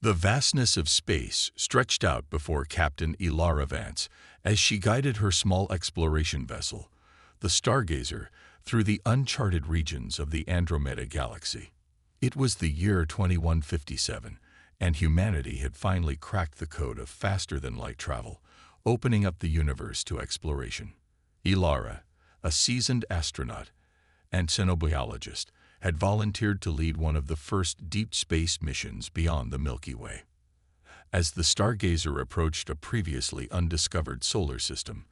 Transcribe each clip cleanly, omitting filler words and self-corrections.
The vastness of space stretched out before Captain Elara Vance as she guided her small exploration vessel, the Stargazer, through the uncharted regions of the Andromeda Galaxy. It was the year 2157, and humanity had finally cracked the code of faster-than-light travel, opening up the universe to exploration. Elara, a seasoned astronaut and xenobiologist, had volunteered to lead one of the first deep space missions beyond the Milky Way. As the Stargazer approached a previously undiscovered solar system,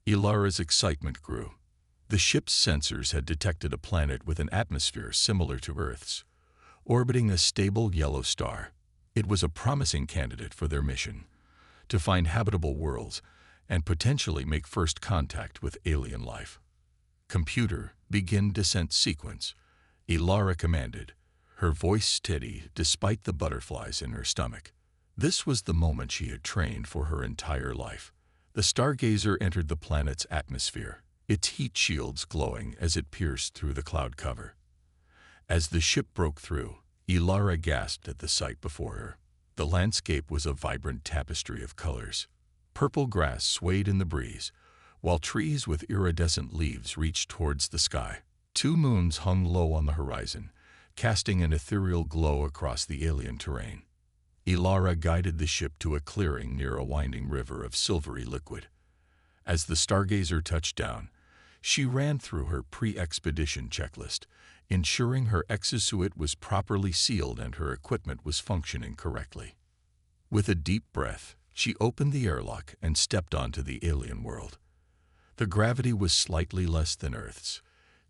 Elara's excitement grew. The ship's sensors had detected a planet with an atmosphere similar to Earth's, orbiting a stable yellow star. It was a promising candidate for their mission, to find habitable worlds and potentially make first contact with alien life. "Computer, begin descent sequence," Elara commanded, her voice steady despite the butterflies in her stomach. This was the moment she had trained for her entire life. The Stargazer entered the planet's atmosphere, its heat shields glowing as it pierced through the cloud cover. As the ship broke through, Elara gasped at the sight before her. The landscape was a vibrant tapestry of colors. Purple grass swayed in the breeze, while trees with iridescent leaves reached towards the sky. 2 moons hung low on the horizon, casting an ethereal glow across the alien terrain. Elara guided the ship to a clearing near a winding river of silvery liquid. As the Stargazer touched down, she ran through her pre-expedition checklist, ensuring her exosuit was properly sealed and her equipment was functioning correctly. With a deep breath, she opened the airlock and stepped onto the alien world. The gravity was slightly less than Earth's,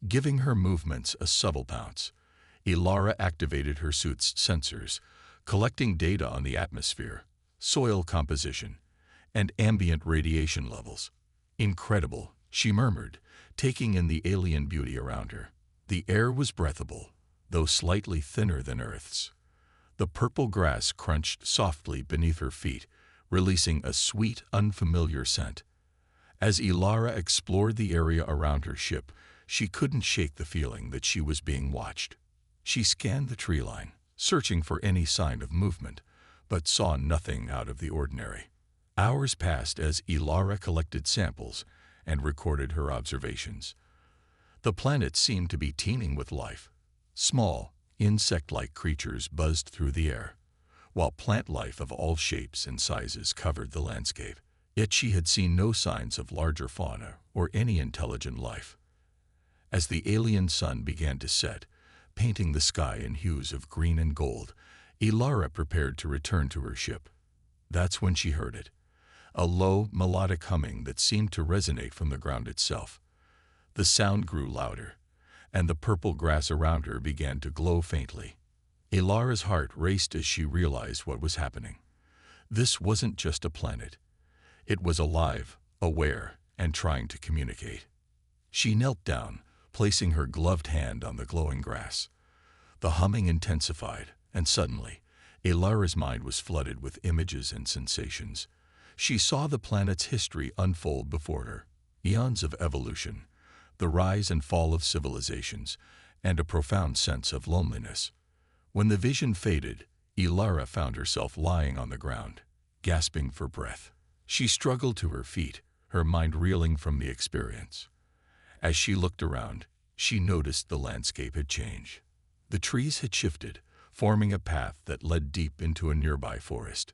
giving her movements a subtle bounce. Elara activated her suit's sensors, collecting data on the atmosphere, soil composition, and ambient radiation levels. "Incredible," she murmured, taking in the alien beauty around her. The air was breathable, though slightly thinner than Earth's. The purple grass crunched softly beneath her feet, releasing a sweet, unfamiliar scent. As Elara explored the area around her ship, she couldn't shake the feeling that she was being watched. She scanned the tree line, searching for any sign of movement, but saw nothing out of the ordinary. Hours passed as Elara collected samples and recorded her observations. The planet seemed to be teeming with life. Small, insect-like creatures buzzed through the air, while plant life of all shapes and sizes covered the landscape. Yet she had seen no signs of larger fauna or any intelligent life. As the alien sun began to set, painting the sky in hues of green and gold, Elara prepared to return to her ship. That's when she heard it, a low, melodic humming that seemed to resonate from the ground itself. The sound grew louder, and the purple grass around her began to glow faintly. Elara's heart raced as she realized what was happening. This wasn't just a planet. It was alive, aware, and trying to communicate. She knelt down, placing her gloved hand on the glowing grass. The humming intensified, and suddenly, Elara's mind was flooded with images and sensations. She saw the planet's history unfold before her, eons of evolution, the rise and fall of civilizations, and a profound sense of loneliness. When the vision faded, Elara found herself lying on the ground, gasping for breath. She struggled to her feet, her mind reeling from the experience. As she looked around, she noticed the landscape had changed. The trees had shifted, forming a path that led deep into a nearby forest.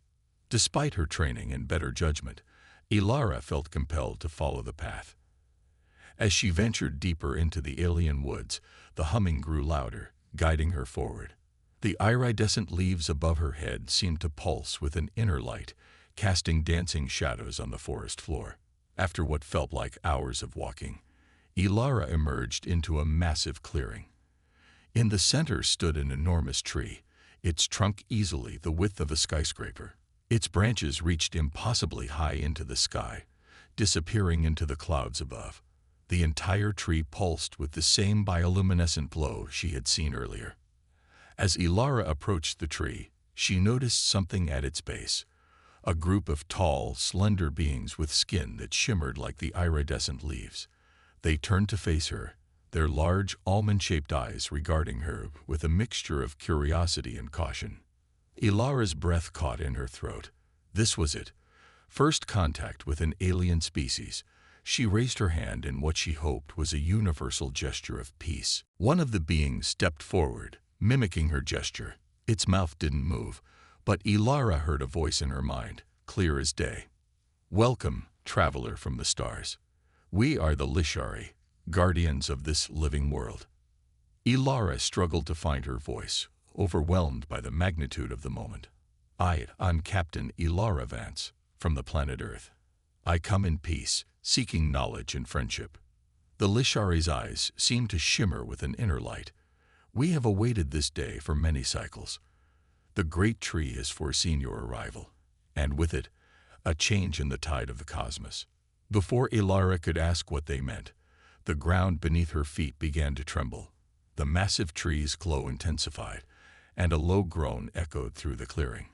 Despite her training and better judgment, Elara felt compelled to follow the path. As she ventured deeper into the alien woods, the humming grew louder, guiding her forward. The iridescent leaves above her head seemed to pulse with an inner light, casting dancing shadows on the forest floor. After what felt like hours of walking, Elara emerged into a massive clearing. In the center stood an enormous tree, its trunk easily the width of a skyscraper. Its branches reached impossibly high into the sky, disappearing into the clouds above. The entire tree pulsed with the same bioluminescent glow she had seen earlier. As Elara approached the tree, she noticed something at its base, a group of tall, slender beings with skin that shimmered like the iridescent leaves. They turned to face her, their large, almond-shaped eyes regarding her with a mixture of curiosity and caution. Ilara's breath caught in her throat. This was it. First contact with an alien species. She raised her hand in what she hoped was a universal gesture of peace. One of the beings stepped forward, mimicking her gesture. Its mouth didn't move, but Ilara heard a voice in her mind, clear as day. "Welcome, traveler from the stars. We are the Lishari, guardians of this living world." Ilara struggled to find her voice, overwhelmed by the magnitude of the moment. I'm Captain Ilara Vance, from the planet Earth. I come in peace, seeking knowledge and friendship. The Lishari's eyes seemed to shimmer with an inner light. We have awaited this day for many cycles. The great tree has foreseen your arrival, and with it, a change in the tide of the cosmos. Before Ilara could ask what they meant, the ground beneath her feet began to tremble. The massive tree's glow intensified, and a low groan echoed through the clearing.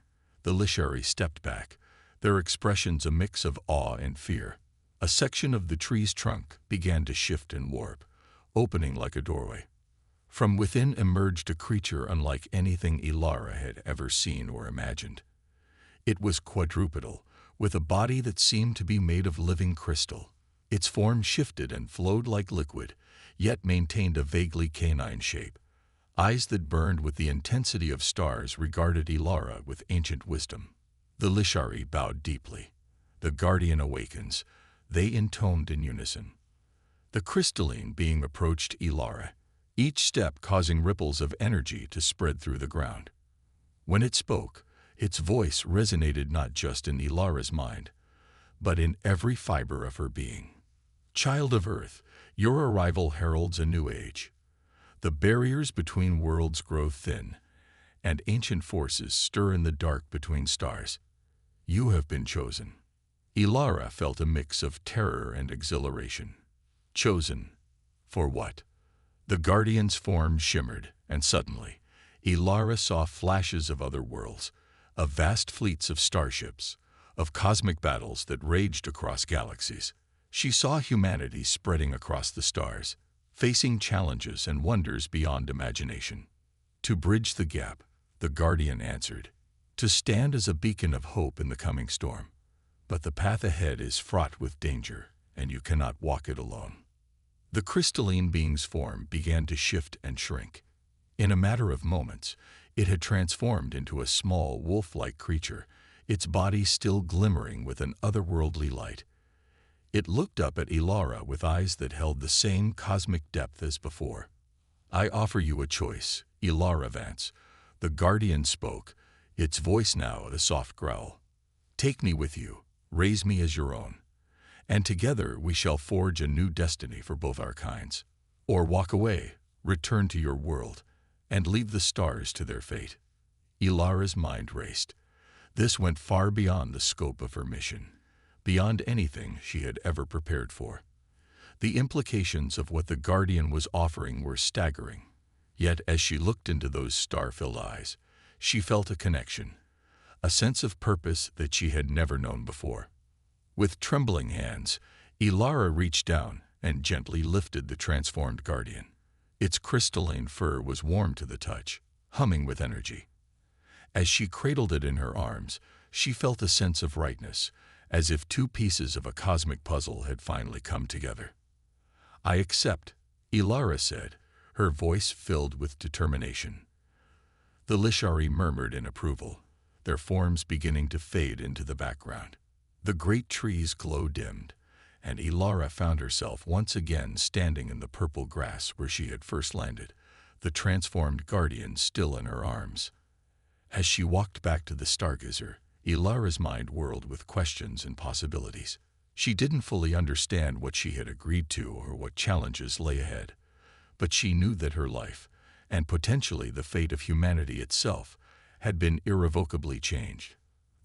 The Lishari stepped back, their expressions a mix of awe and fear. A section of the tree's trunk began to shift and warp, opening like a doorway. From within emerged a creature unlike anything Ilara had ever seen or imagined. It was quadrupedal, with a body that seemed to be made of living crystal. Its form shifted and flowed like liquid, yet maintained a vaguely canine shape. Eyes that burned with the intensity of stars regarded Ilara with ancient wisdom. The Lishari bowed deeply. The guardian awakens. They intoned in unison. The crystalline being approached Ilara, each step causing ripples of energy to spread through the ground. When it spoke, its voice resonated not just in Ilara's mind, but in every fiber of her being. Child of Earth, your arrival heralds a new age. The barriers between worlds grow thin, and ancient forces stir in the dark between stars. You have been chosen. Ilara felt a mix of terror and exhilaration. Chosen? For what? The Guardian's form shimmered, and suddenly, Ilara saw flashes of other worlds, of vast fleets of starships, of cosmic battles that raged across galaxies. She saw humanity spreading across the stars, facing challenges and wonders beyond imagination. To bridge the gap, the Guardian answered, to stand as a beacon of hope in the coming storm. But the path ahead is fraught with danger, and you cannot walk it alone. The crystalline being's form began to shift and shrink. In a matter of moments, it had transformed into a small, wolf-like creature, its body still glimmering with an otherworldly light. It looked up at Ilara with eyes that held the same cosmic depth as before. I offer you a choice, Ilara Vance. The Guardian spoke, its voice now a soft growl. Take me with you, raise me as your own, and together we shall forge a new destiny for both our kinds. Or walk away, return to your world, and leave the stars to their fate. Ilara's mind raced. This went far beyond the scope of her mission, beyond anything she had ever prepared for. The implications of what the Guardian was offering were staggering. Yet as she looked into those star-filled eyes, she felt a connection, a sense of purpose that she had never known before. With trembling hands, Ilara reached down and gently lifted the transformed Guardian. Its crystalline fur was warm to the touch, humming with energy. As she cradled it in her arms, she felt a sense of rightness, as if two pieces of a cosmic puzzle had finally come together. I accept, Ilara said, her voice filled with determination. The Lishari murmured in approval, their forms beginning to fade into the background. The great tree's glow dimmed, and Ilara found herself once again standing in the purple grass where she had first landed, the transformed Guardian still in her arms. As she walked back to the stargazer, Ilara's mind whirled with questions and possibilities. She didn't fully understand what she had agreed to or what challenges lay ahead, but she knew that her life, and potentially the fate of humanity itself, had been irrevocably changed.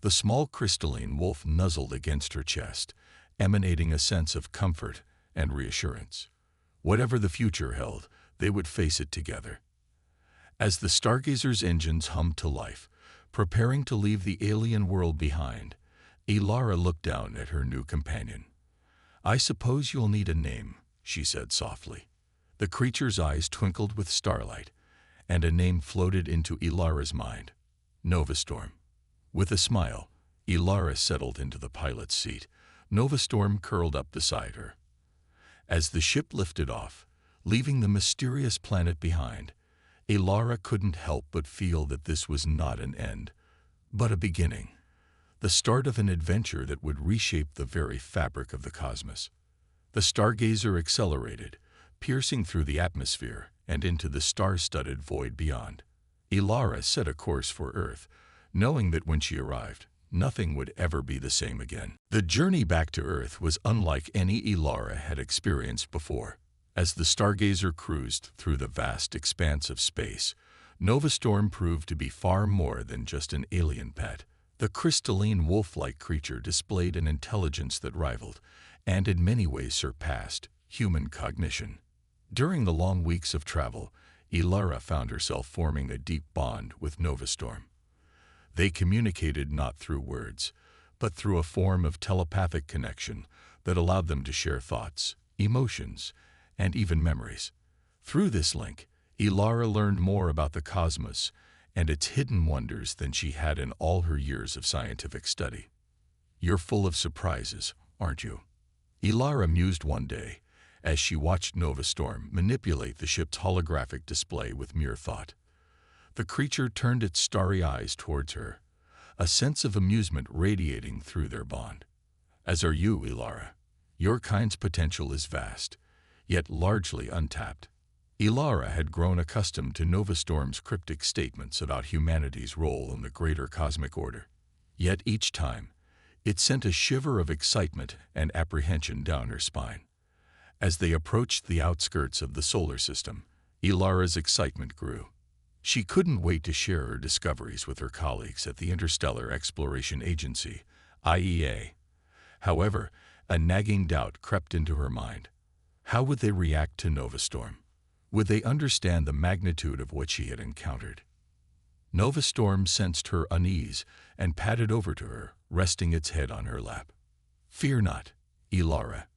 The small crystalline wolf nuzzled against her chest, emanating a sense of comfort and reassurance. Whatever the future held, they would face it together. As the stargazer's engines hummed to life, preparing to leave the alien world behind, Ilara looked down at her new companion. I suppose you'll need a name, she said softly. The creature's eyes twinkled with starlight, and a name floated into Ilara's mind. Novastorm. With a smile, Ilara settled into the pilot's seat. Novastorm curled up beside her. As the ship lifted off, leaving the mysterious planet behind, Ilara couldn't help but feel that this was not an end, but a beginning, the start of an adventure that would reshape the very fabric of the cosmos. The stargazer accelerated, piercing through the atmosphere and into the star-studded void beyond. Ilara set a course for Earth, knowing that when she arrived, nothing would ever be the same again. The journey back to Earth was unlike any Ilara had experienced before. As the stargazer cruised through the vast expanse of space, Novastorm proved to be far more than just an alien pet. The crystalline wolf-like creature displayed an intelligence that rivaled, and in many ways surpassed, human cognition. During the long weeks of travel, Ilara found herself forming a deep bond with Novastorm. They communicated not through words, but through a form of telepathic connection that allowed them to share thoughts, emotions, and even memories. Through this link, Ilara learned more about the cosmos and its hidden wonders than she had in all her years of scientific study. "You're full of surprises, aren't you?" Ilara mused one day as she watched Novastorm manipulate the ship's holographic display with mere thought. The creature turned its starry eyes towards her, a sense of amusement radiating through their bond. "As are you, Ilara. Your kind's potential is vast, yet largely untapped." Ilara had grown accustomed to Novastorm's cryptic statements about humanity's role in the greater cosmic order. Yet each time, it sent a shiver of excitement and apprehension down her spine. As they approached the outskirts of the solar system, Ilara's excitement grew. She couldn't wait to share her discoveries with her colleagues at the Interstellar Exploration Agency, IEA. However, a nagging doubt crept into her mind. How would they react to Novastorm? Would they understand the magnitude of what she had encountered? Novastorm sensed her unease and padded over to her, resting its head on her lap. "Fear not, Ilara.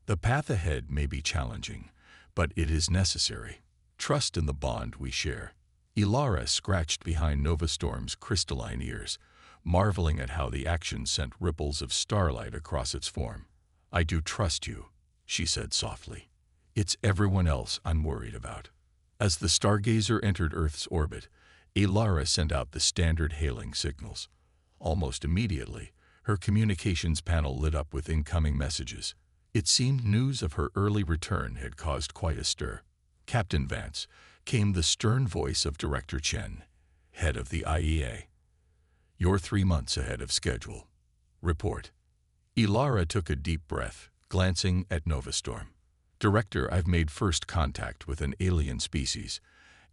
The path ahead may be challenging, but it is necessary. Trust in the bond we share." Ilara scratched behind Novastorm's crystalline ears, marveling at how the action sent ripples of starlight across its form. "I do trust you," she said softly. "It's everyone else I'm worried about." As the stargazer entered Earth's orbit, Ilara sent out the standard hailing signals. Almost immediately, her communications panel lit up with incoming messages. It seemed news of her early return had caused quite a stir. "Captain Vance," came the stern voice of Director Chen, head of the IEA. "You're 3 months ahead of schedule. Report." Ilara took a deep breath, glancing at Novastorm. "Director, I've made first contact with an alien species,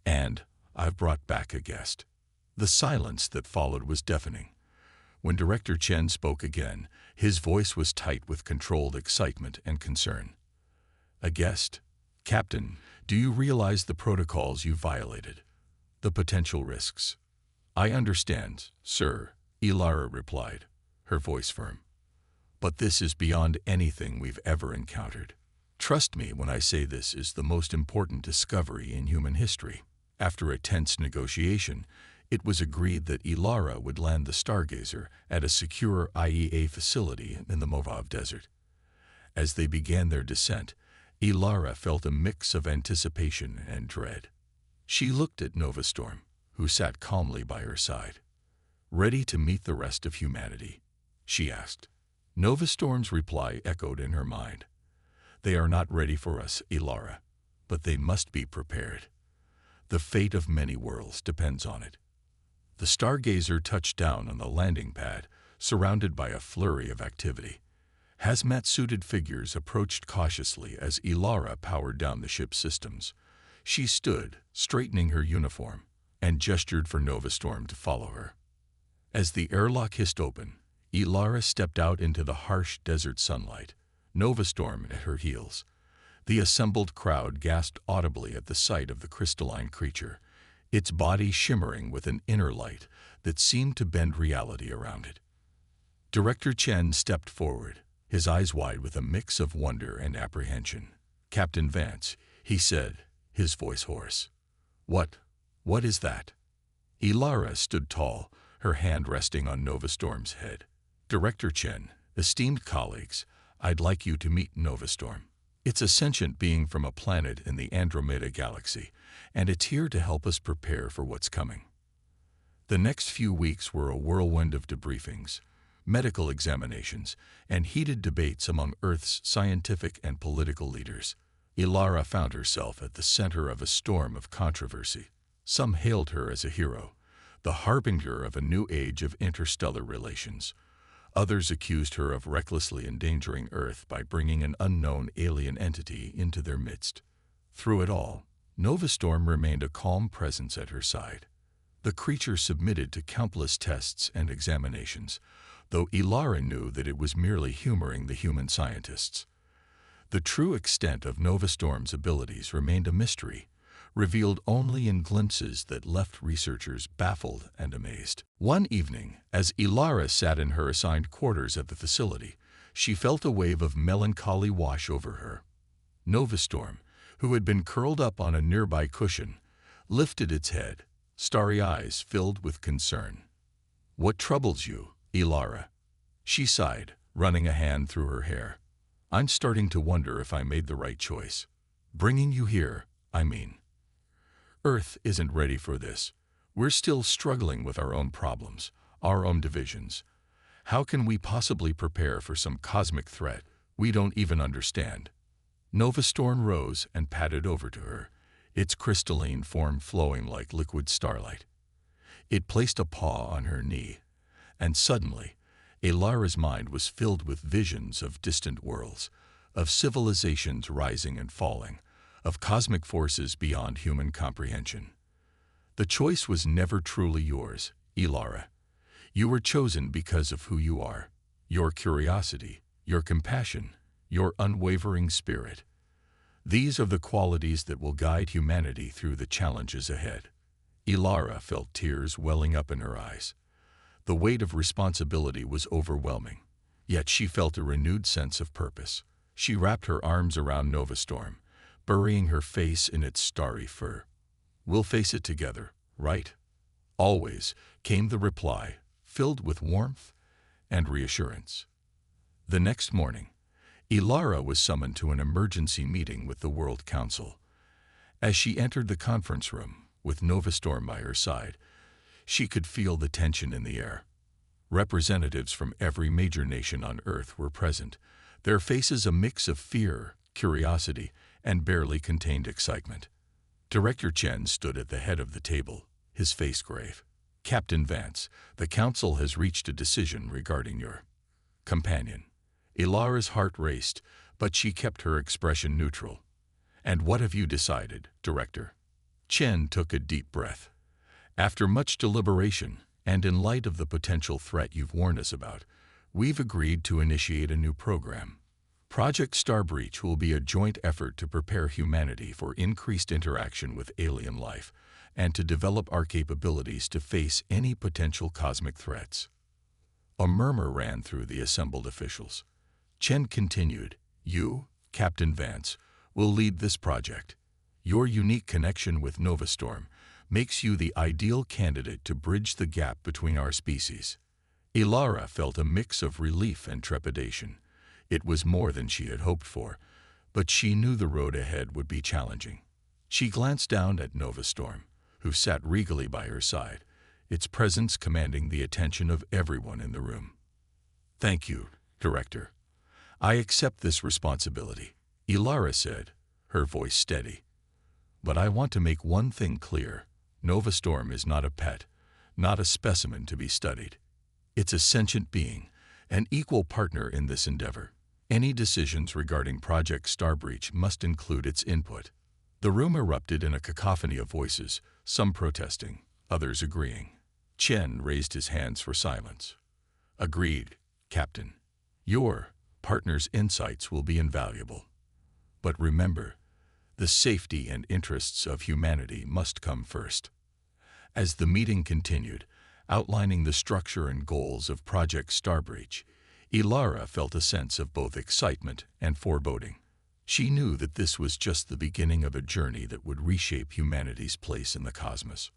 and I've brought back a guest." The silence that followed was deafening. When Director Chen spoke again, his voice was tight with controlled excitement and concern. "A guest? Captain, do you realize the protocols you violated? The potential risks?" "I understand, sir," Ilara replied, her voice firm. "But this is beyond anything we've ever encountered. Trust me when I say this is the most important discovery in human history." After a tense negotiation, it was agreed that Ilara would land the stargazer at a secure IEA facility in the Mojave Desert. As they began their descent, Ilara felt a mix of anticipation and dread. She looked at Novastorm, who sat calmly by her side. "Ready to meet the rest of humanity?" she asked. Novastorm's reply echoed in her mind. "They are not ready for us, Ilara, but they must be prepared. The fate of many worlds depends on it." The stargazer touched down on the landing pad, surrounded by a flurry of activity. Hazmat-suited figures approached cautiously as Ilara powered down the ship's systems. She stood, straightening her uniform, and gestured for Novastorm to follow her. As the airlock hissed open, Ilara stepped out into the harsh desert sunlight, Novastorm at her heels. The assembled crowd gasped audibly at the sight of the crystalline creature, its body shimmering with an inner light that seemed to bend reality around it. Director Chen stepped forward, his eyes wide with a mix of wonder and apprehension. "Captain Vance," he said, his voice hoarse. What is that?" Ilara stood tall, her hand resting on Nova Storm's head. Director Chen, esteemed colleagues, I'd like you to meet Nova Storm. It's a sentient being from a planet in the Andromeda galaxy, and it's here to help us prepare for what's coming. The next few weeks were a whirlwind of debriefings, medical examinations, and heated debates among Earth's scientific and political leaders. Ilara found herself at the center of a storm of controversy. Some hailed her as a hero, the harbinger of a new age of interstellar relations. Others accused her of recklessly endangering Earth by bringing an unknown alien entity into their midst. Through it all, Nova Storm remained a calm presence at her side. The creature submitted to countless tests and examinations, though Ilara knew that it was merely humoring the human scientists. The true extent of Nova Storm's abilities remained a mystery, revealed only in glimpses that left researchers baffled and amazed. One evening, as Ilara sat in her assigned quarters at the facility, she felt a wave of melancholy wash over her. Nova Storm, who had been curled up on a nearby cushion, lifted its head, starry eyes filled with concern. "What troubles you, Ilara?" She sighed, running a hand through her hair. "I'm starting to wonder if I made the right choice. Bringing you here, I mean. Earth isn't ready for this. We're still struggling with our own problems, our own divisions. How can we possibly prepare for some cosmic threat we don't even understand?" Nova Storm rose and padded over to her, its crystalline form flowing like liquid starlight. It placed a paw on her knee, and suddenly, Ilara's mind was filled with visions of distant worlds, of civilizations rising and falling, of cosmic forces beyond human comprehension. The choice was never truly yours, Ilara. You were chosen because of who you are, your curiosity, your compassion, your unwavering spirit. These are the qualities that will guide humanity through the challenges ahead. Ilara felt tears welling up in her eyes. The weight of responsibility was overwhelming, yet she felt a renewed sense of purpose. She wrapped her arms around Nova Storm, burying her face in its starry fur. "We'll face it together, right?" "Always," came the reply, filled with warmth and reassurance. The next morning, Ilara was summoned to an emergency meeting with the World Council. As she entered the conference room, with Nova Storm by her side, she could feel the tension in the air. Representatives from every major nation on Earth were present, their faces a mix of fear, curiosity, and barely contained excitement. Director Chen stood at the head of the table, his face grave. "Captain Vance, the Council has reached a decision regarding your companion." Ilara's heart raced, but she kept her expression neutral. "And what have you decided, Director?" Chen took a deep breath. "After much deliberation, and in light of the potential threat you've warned us about, we've agreed to initiate a new program. Project Starbreach will be a joint effort to prepare humanity for increased interaction with alien life and to develop our capabilities to face any potential cosmic threats." A murmur ran through the assembled officials. Chen continued, "You, Captain Vance, will lead this project. Your unique connection with Nova Storm makes you the ideal candidate to bridge the gap between our species." Ilara felt a mix of relief and trepidation. It was more than she had hoped for, but she knew the road ahead would be challenging. She glanced down at Nova Storm, who sat regally by her side, its presence commanding the attention of everyone in the room. "Thank you, Director. I accept this responsibility," Ilara said, her voice steady. "But I want to make one thing clear. Nova Storm is not a pet, not a specimen to be studied. It's a sentient being, an equal partner in this endeavor. Any decisions regarding Project Starbreach must include its input." The room erupted in a cacophony of voices, some protesting, others agreeing. Chen raised his hands for silence. "Agreed, Captain. Your partner's insights will be invaluable. But remember, the safety and interests of humanity must come first." As the meeting continued, outlining the structure and goals of Project Starbreach, Ilara felt a sense of both excitement and foreboding. She knew that this was just the beginning of a journey that would reshape humanity's place in the cosmos.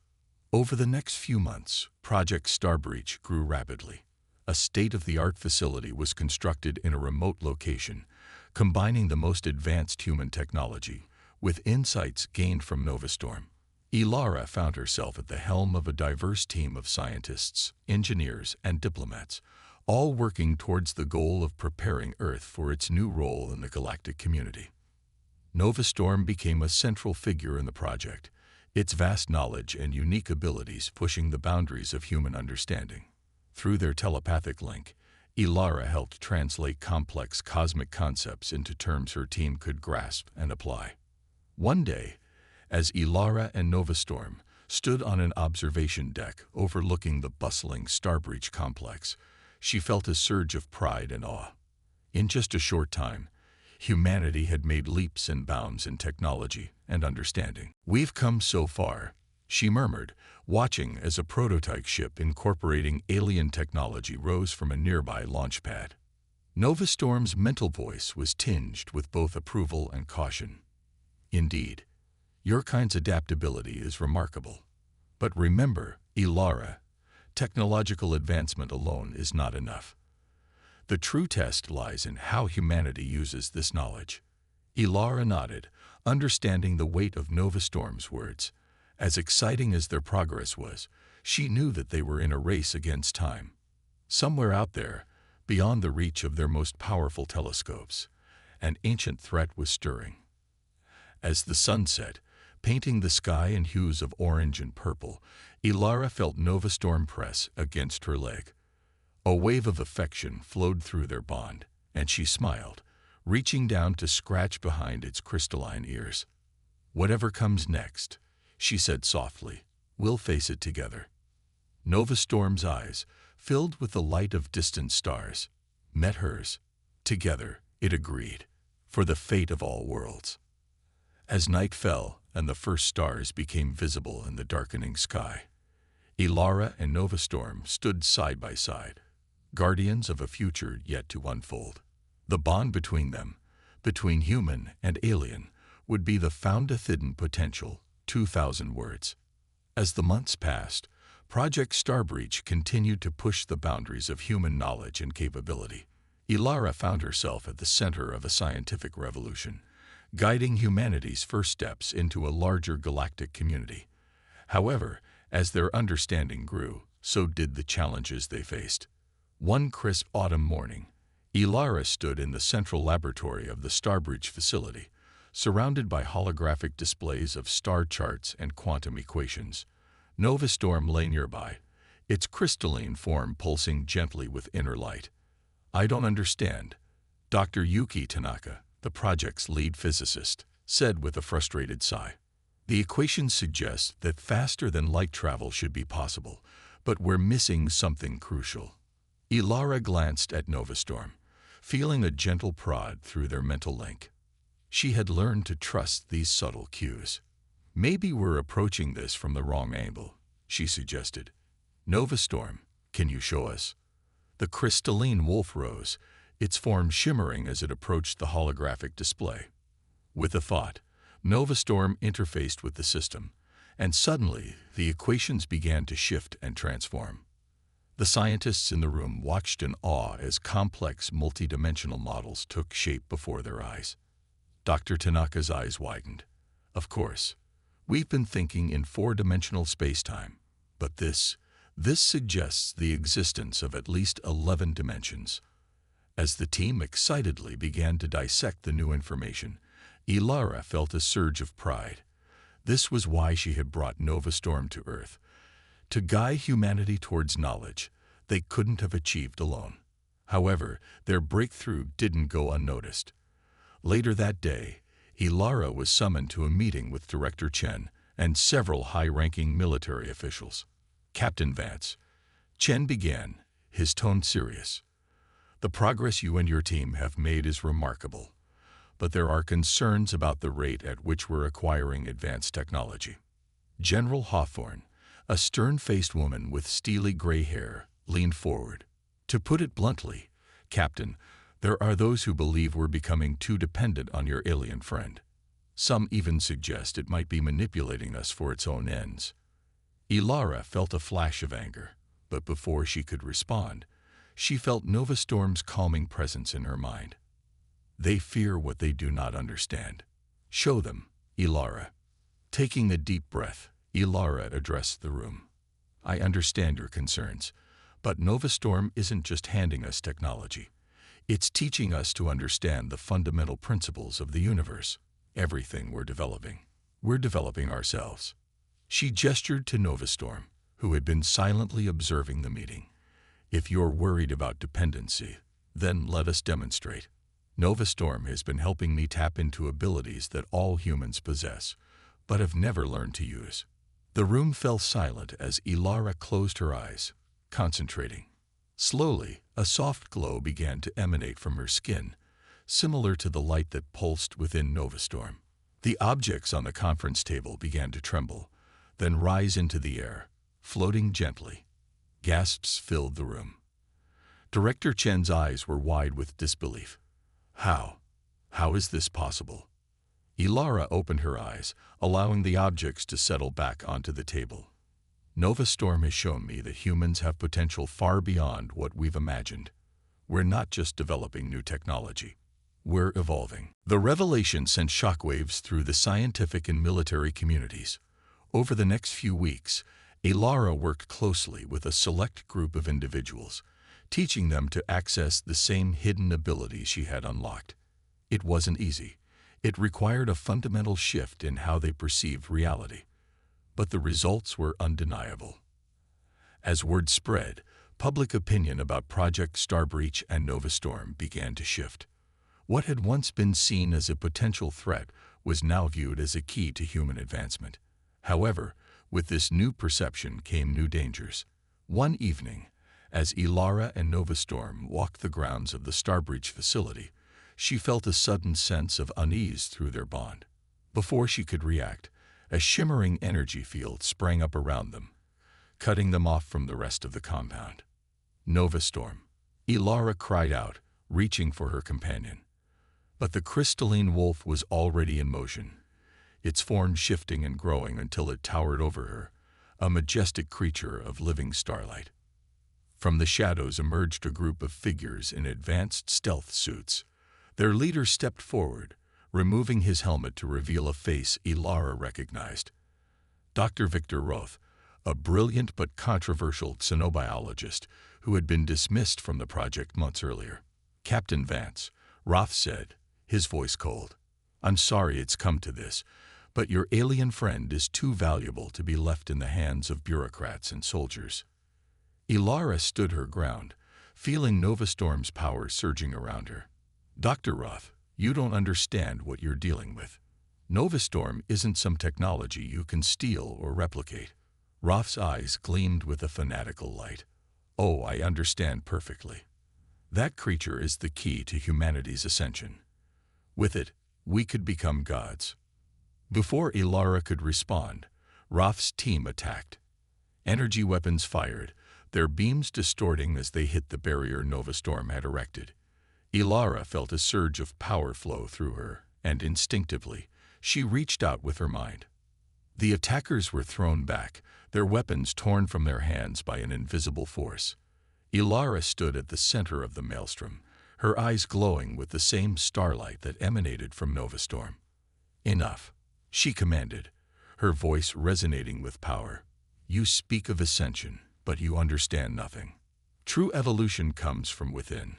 Over the next few months, Project Starbreach grew rapidly. A state-of-the-art facility was constructed in a remote location, combining the most advanced human technology with insights gained from Novastorm. Ilara found herself at the helm of a diverse team of scientists, engineers, and diplomats, all working towards the goal of preparing Earth for its new role in the galactic community. Novastorm became a central figure in the project, its vast knowledge and unique abilities pushing the boundaries of human understanding. Through their telepathic link, Ilara helped translate complex cosmic concepts into terms her team could grasp and apply. One day, as Ilara and Novastorm stood on an observation deck overlooking the bustling Starbreach complex, she felt a surge of pride and awe. In just a short time, humanity had made leaps and bounds in technology and understanding. "We've come so far," she murmured, watching as a prototype ship incorporating alien technology rose from a nearby launch pad. Novastorm's mental voice was tinged with both approval and caution. "Indeed, your kind's adaptability is remarkable. But remember, Ilara, technological advancement alone is not enough. The true test lies in how humanity uses this knowledge." Ilara nodded, understanding the weight of Novastorm's words. As exciting as their progress was, she knew that they were in a race against time. Somewhere out there, beyond the reach of their most powerful telescopes, an ancient threat was stirring. As the sun set, painting the sky in hues of orange and purple, Ilara felt Novastorm press against her leg. A wave of affection flowed through their bond, and she smiled, reaching down to scratch behind its crystalline ears. "Whatever comes next," she said softly, "we'll face it together." Novastorm's eyes, filled with the light of distant stars, met hers. Together, it agreed, for the fate of all worlds. As night fell and the first stars became visible in the darkening sky, Ilara and Novastorm stood side by side, guardians of a future yet to unfold. The bond between them, between human and alien, would be the foundeth hidden potential, 2,000 words. As the months passed, Project Starbreach continued to push the boundaries of human knowledge and capability. Ilara found herself at the center of a scientific revolution, guiding humanity's first steps into a larger galactic community. However, as their understanding grew, so did the challenges they faced. One crisp autumn morning, Ilara stood in the central laboratory of the Starbreach facility, surrounded by holographic displays of star charts and quantum equations. Novastorm lay nearby, its crystalline form pulsing gently with inner light. "I don't understand," Dr. Yuki Tanaka, the project's lead physicist, said with a frustrated sigh. "The equations suggest that faster-than-light travel should be possible, but we're missing something crucial." Ilara glanced at Novastorm, feeling a gentle prod through their mental link. She had learned to trust these subtle cues. "Maybe we're approaching this from the wrong angle," she suggested. "Novastorm, can you show us?" The crystalline wolf rose, its form shimmering as it approached the holographic display. With a thought, Novastorm interfaced with the system, and suddenly the equations began to shift and transform. The scientists in the room watched in awe as complex multidimensional models took shape before their eyes. Dr. Tanaka's eyes widened. "Of course, we've been thinking in four-dimensional space-time, but this suggests the existence of at least 11 dimensions." As the team excitedly began to dissect the new information, Ilara felt a surge of pride. This was why she had brought Novastorm to Earth, to guide humanity towards knowledge they couldn't have achieved alone. However, their breakthrough didn't go unnoticed. Later that day, Ilara was summoned to a meeting with Director Chen and several high-ranking military officials. "Captain Vance," Chen began, his tone serious, "the progress you and your team have made is remarkable, but there are concerns about the rate at which we're acquiring advanced technology." General Hawthorne, a stern-faced woman with steely gray hair, leaned forward. "To put it bluntly, Captain, there are those who believe we're becoming too dependent on your alien friend. Some even suggest it might be manipulating us for its own ends." Ilara felt a flash of anger, but before she could respond, she felt Novastorm's calming presence in her mind. They fear what they do not understand. Show them, Ilara. Taking a deep breath, Ilara addressed the room. I understand your concerns, but Novastorm isn't just handing us technology. It's teaching us to understand the fundamental principles of the universe. Everything we're developing ourselves. She gestured to Novastorm, who had been silently observing the meeting. If you're worried about dependency, then let us demonstrate. Novastorm has been helping me tap into abilities that all humans possess, but have never learned to use. The room fell silent as Ilara closed her eyes, concentrating. Slowly, a soft glow began to emanate from her skin, similar to the light that pulsed within Novastorm. The objects on the conference table began to tremble, then rise into the air, floating gently. Gasps filled the room. Director Chen's eyes were wide with disbelief. How? How is this possible? Ilara opened her eyes, allowing the objects to settle back onto the table. Novastorm has shown me that humans have potential far beyond what we've imagined. We're not just developing new technology. We're evolving. The revelation sent shockwaves through the scientific and military communities. Over the next few weeks, Ilara worked closely with a select group of individuals, teaching them to access the same hidden abilities she had unlocked. It wasn't easy. It required a fundamental shift in how they perceived reality. But the results were undeniable. As word spread, public opinion about Project Starbreach and Novastorm began to shift. What had once been seen as a potential threat was now viewed as a key to human advancement. However, with this new perception came new dangers. One evening, as Ilara and Novastorm walked the grounds of the Starbreach facility, she felt a sudden sense of unease through their bond. Before she could react, a shimmering energy field sprang up around them, cutting them off from the rest of the compound. Novastorm, Ilara cried out, reaching for her companion. But the crystalline wolf was already in motion, its form shifting and growing until it towered over her, a majestic creature of living starlight. From the shadows emerged a group of figures in advanced stealth suits. Their leader stepped forward, removing his helmet to reveal a face Ilara recognized. Dr. Victor Roth, a brilliant but controversial xenobiologist who had been dismissed from the project months earlier. Captain Vance, Roth said, his voice cold. I'm sorry it's come to this, but your alien friend is too valuable to be left in the hands of bureaucrats and soldiers. Ilara stood her ground, feeling Novastorm's power surging around her. Dr. Roth, you don't understand what you're dealing with. Novastorm isn't some technology you can steal or replicate. Roth's eyes gleamed with a fanatical light. Oh, I understand perfectly. That creature is the key to humanity's ascension. With it, we could become gods. Before Ilara could respond, Roth's team attacked. Energy weapons fired, their beams distorting as they hit the barrier Novastorm had erected. Ilara felt a surge of power flow through her, and instinctively, she reached out with her mind. The attackers were thrown back, their weapons torn from their hands by an invisible force. Ilara stood at the center of the maelstrom, her eyes glowing with the same starlight that emanated from Novastorm. Enough, she commanded, her voice resonating with power. You speak of ascension, but you understand nothing. True evolution comes from within,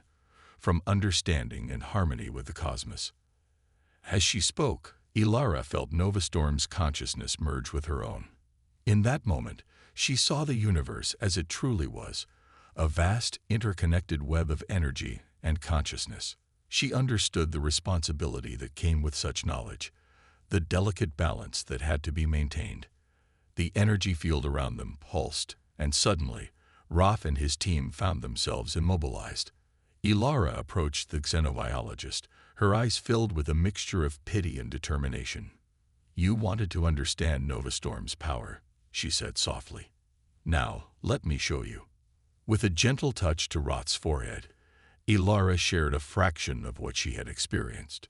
from understanding and harmony with the cosmos. As she spoke, Ilara felt Novastorm's consciousness merge with her own. In that moment, she saw the universe as it truly was, a vast, interconnected web of energy and consciousness. She understood the responsibility that came with such knowledge, the delicate balance that had to be maintained. The energy field around them pulsed, and suddenly, Roth and his team found themselves immobilized. Ilara approached the xenobiologist, her eyes filled with a mixture of pity and determination. You wanted to understand Novastorm's power, she said softly. Now, let me show you. With a gentle touch to Roth's forehead, Ilara shared a fraction of what she had experienced.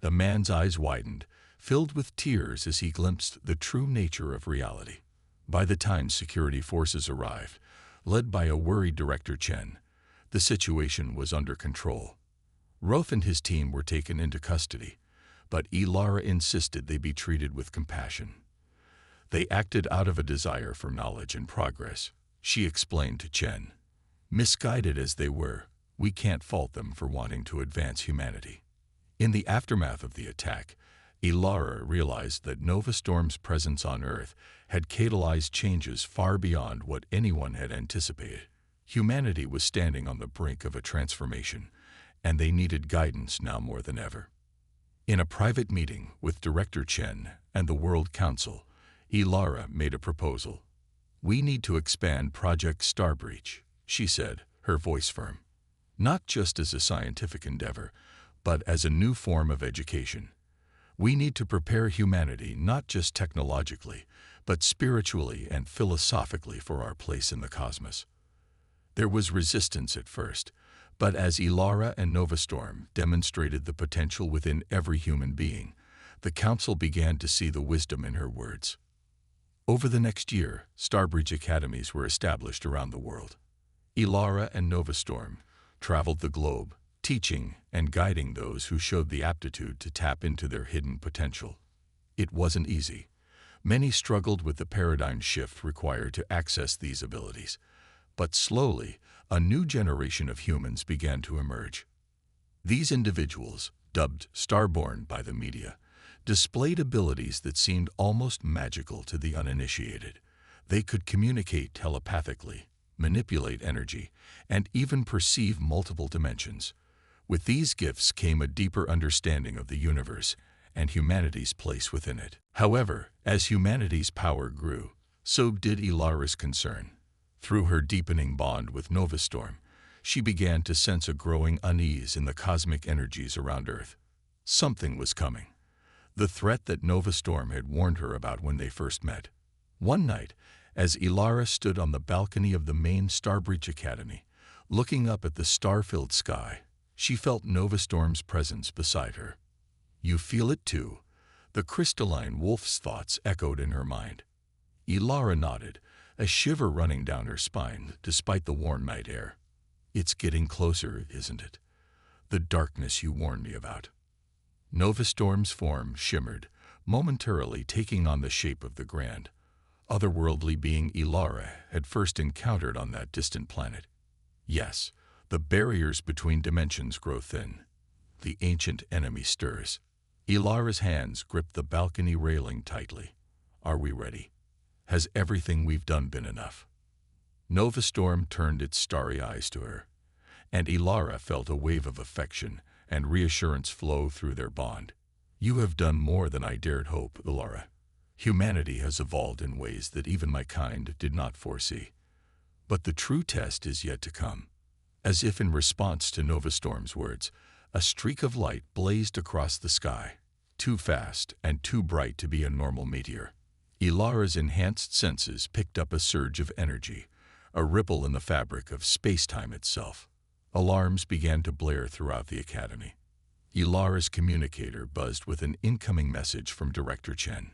The man's eyes widened, filled with tears as he glimpsed the true nature of reality. By the time security forces arrived, led by a worried Director Chen, the situation was under control. Rolf and his team were taken into custody, but Ilara insisted they be treated with compassion. They acted out of a desire for knowledge and progress, she explained to Chen. Misguided as they were, we can't fault them for wanting to advance humanity. In the aftermath of the attack, Ilara realized that Nova Storm's presence on Earth had catalyzed changes far beyond what anyone had anticipated. Humanity was standing on the brink of a transformation, and they needed guidance now more than ever. In a private meeting with Director Chen and the World Council, Ilara made a proposal. We need to expand Project Starbreach, she said, her voice firm. Not just as a scientific endeavor, but as a new form of education. We need to prepare humanity not just technologically, but spiritually and philosophically for our place in the cosmos. There was resistance at first, but as Ilara and Novastorm demonstrated the potential within every human being, the Council began to see the wisdom in her words. Over the next year, Starbreach academies were established around the world. Ilara and Novastorm traveled the globe, teaching and guiding those who showed the aptitude to tap into their hidden potential. It wasn't easy. Many struggled with the paradigm shift required to access these abilities, but slowly, a new generation of humans began to emerge. These individuals, dubbed Starborn by the media, displayed abilities that seemed almost magical to the uninitiated. They could communicate telepathically, manipulate energy, and even perceive multiple dimensions. With these gifts came a deeper understanding of the universe and humanity's place within it. However, as humanity's power grew, so did Ilara's concern. Through her deepening bond with Novastorm, she began to sense a growing unease in the cosmic energies around Earth. Something was coming. The threat that Novastorm had warned her about when they first met. One night, as Ilara stood on the balcony of the main Starbreach Academy, looking up at the star-filled sky, she felt Novastorm's presence beside her. You feel it too? The crystalline wolf's thoughts echoed in her mind. Ilara nodded, a shiver running down her spine despite the warm night air. It's getting closer, isn't it? The darkness you warned me about. Novastorm's form shimmered, momentarily taking on the shape of the grand, otherworldly being Ilara had first encountered on that distant planet. Yes, the barriers between dimensions grow thin. The ancient enemy stirs. Ilara's hands grip the balcony railing tightly. Are we ready? Has everything we've done been enough? Novastorm turned its starry eyes to her, and Ilara felt a wave of affection and reassurance flow through their bond. You have done more than I dared hope, Ilara. Humanity has evolved in ways that even my kind did not foresee. But the true test is yet to come. As if in response to Novastorm's words, a streak of light blazed across the sky, too fast and too bright to be a normal meteor. Ilara's enhanced senses picked up a surge of energy, a ripple in the fabric of space-time itself. Alarms began to blare throughout the academy. Ilara's communicator buzzed with an incoming message from Director Chen.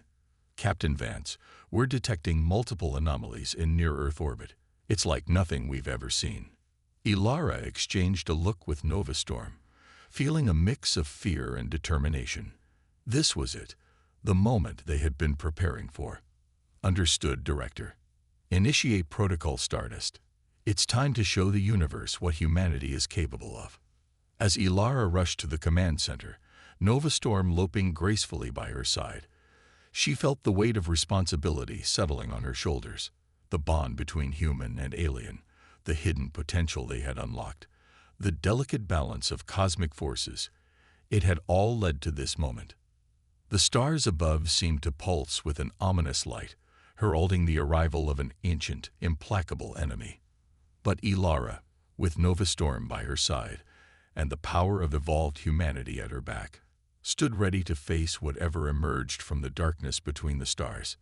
Captain Vance, we're detecting multiple anomalies in near-Earth orbit. It's like nothing we've ever seen. Ilara exchanged a look with Novastorm, feeling a mix of fear and determination. This was it, the moment they had been preparing for. Understood, Director. Initiate Protocol Stardust. It's time to show the universe what humanity is capable of. As Ilara rushed to the command center, Novastorm loping gracefully by her side, she felt the weight of responsibility settling on her shoulders. The bond between human and alien, the hidden potential they had unlocked, the delicate balance of cosmic forces, it had all led to this moment. The stars above seemed to pulse with an ominous light, heralding the arrival of an ancient, implacable enemy. But Ilara, with Novastorm by her side, and the power of evolved humanity at her back, stood ready to face whatever emerged from the darkness between the stars.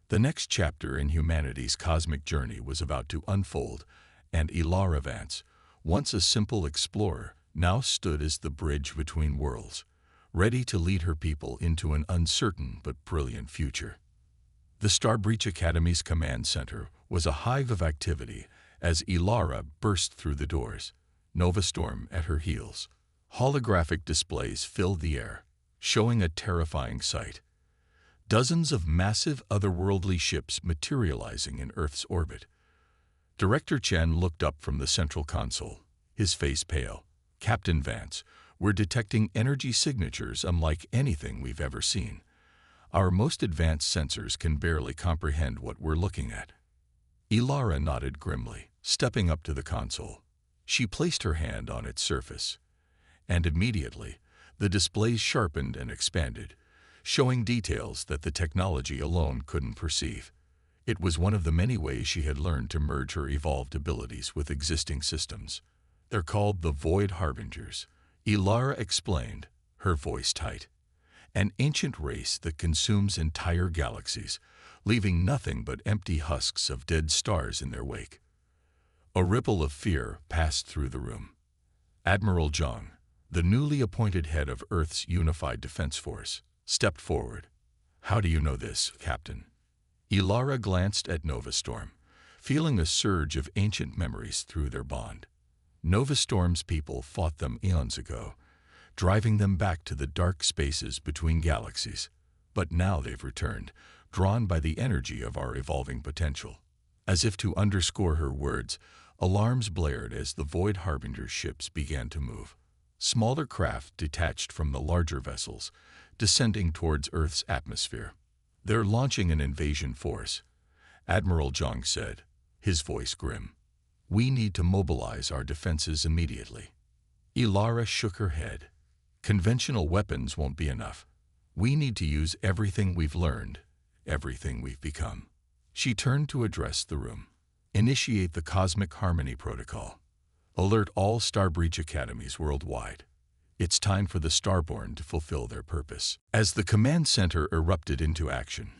The next chapter in humanity's cosmic journey was about to unfold, and Ilara Vance, once a simple explorer, now stood as the bridge between worlds, ready to lead her people into an uncertain but brilliant future. The Starbreach Academy's command center was a hive of activity as Ilara burst through the doors, Novastorm at her heels. Holographic displays filled the air, showing a terrifying sight. Dozens of massive otherworldly ships materializing in Earth's orbit. Director Chen looked up from the central console, his face pale. Captain Vance, we're detecting energy signatures unlike anything we've ever seen. Our most advanced sensors can barely comprehend what we're looking at. Ilara nodded grimly, stepping up to the console. She placed her hand on its surface, and immediately, the displays sharpened and expanded, showing details that the technology alone couldn't perceive. It was one of the many ways she had learned to merge her evolved abilities with existing systems. They're called the Void Harbingers, Ilara explained, her voice tight. An ancient race that consumes entire galaxies, leaving nothing but empty husks of dead stars in their wake. A ripple of fear passed through the room. Admiral Zhang, the newly appointed head of Earth's Unified Defense Force, stepped forward. How do you know this, Captain? Ilara glanced at Novastorm, feeling a surge of ancient memories through their bond. Novastorm's people fought them eons ago, driving them back to the dark spaces between galaxies. But now they've returned, drawn by the energy of our evolving potential. As if to underscore her words, alarms blared as the Void Harbinger ships began to move. Smaller craft detached from the larger vessels, descending towards Earth's atmosphere. They're launching an invasion force, Admiral Zhang said, his voice grim. We need to mobilize our defenses immediately. Ilara shook her head. Conventional weapons won't be enough. We need to use everything we've learned, everything we've become. She turned to address the room. Initiate the Cosmic Harmony Protocol. Alert all Starbreach Academies worldwide. It's time for the Starborn to fulfill their purpose. As the command center erupted into action,